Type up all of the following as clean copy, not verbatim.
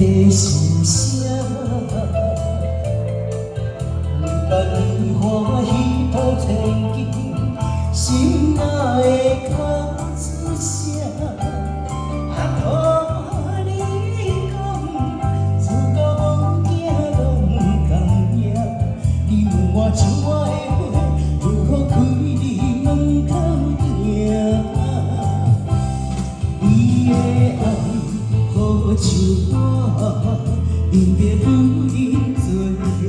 的心声，万年欢喜抱千金，心爱的口出声。啊，你讲，自古无囝拢同命，你问我像我的花，如何开你门口埕？伊的爱。 好像我，因着有你做命，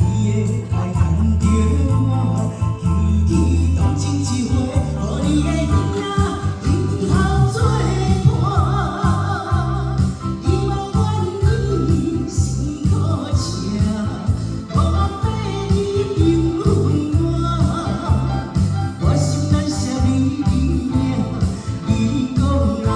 伊的爱牵着我，犹如动情一回，予你的囝仔今后做伴，伊无愿意生苦吃，无望被你平分我，我心难舍你命，你讲来。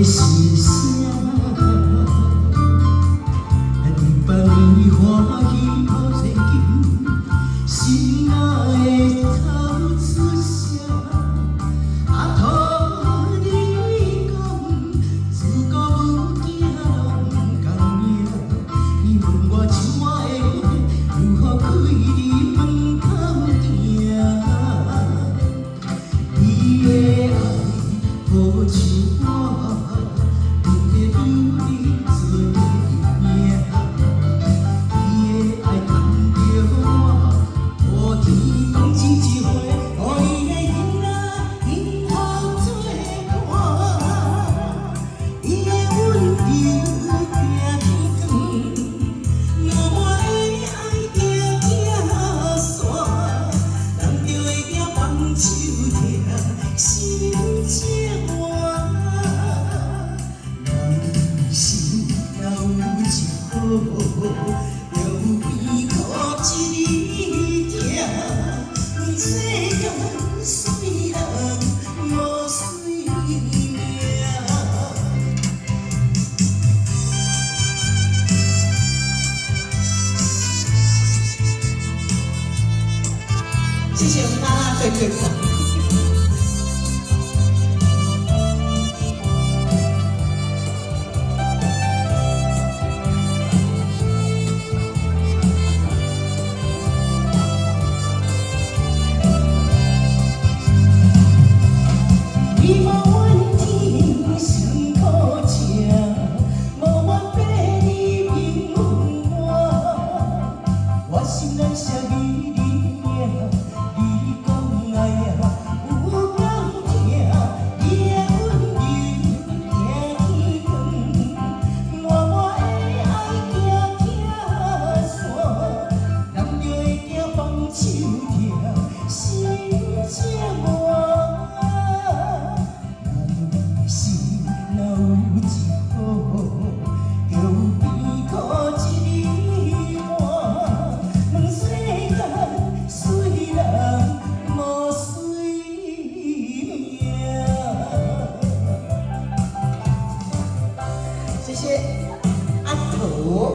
心声，万年欢喜抱千金，心爱的口出声。啊，托你讲，自古无囝拢同命，你问我像我的花，如何开你门口埕？伊的爱好像我。 有比靠一字疼，世间谁人无水命？谢谢我们娜娜对对唱。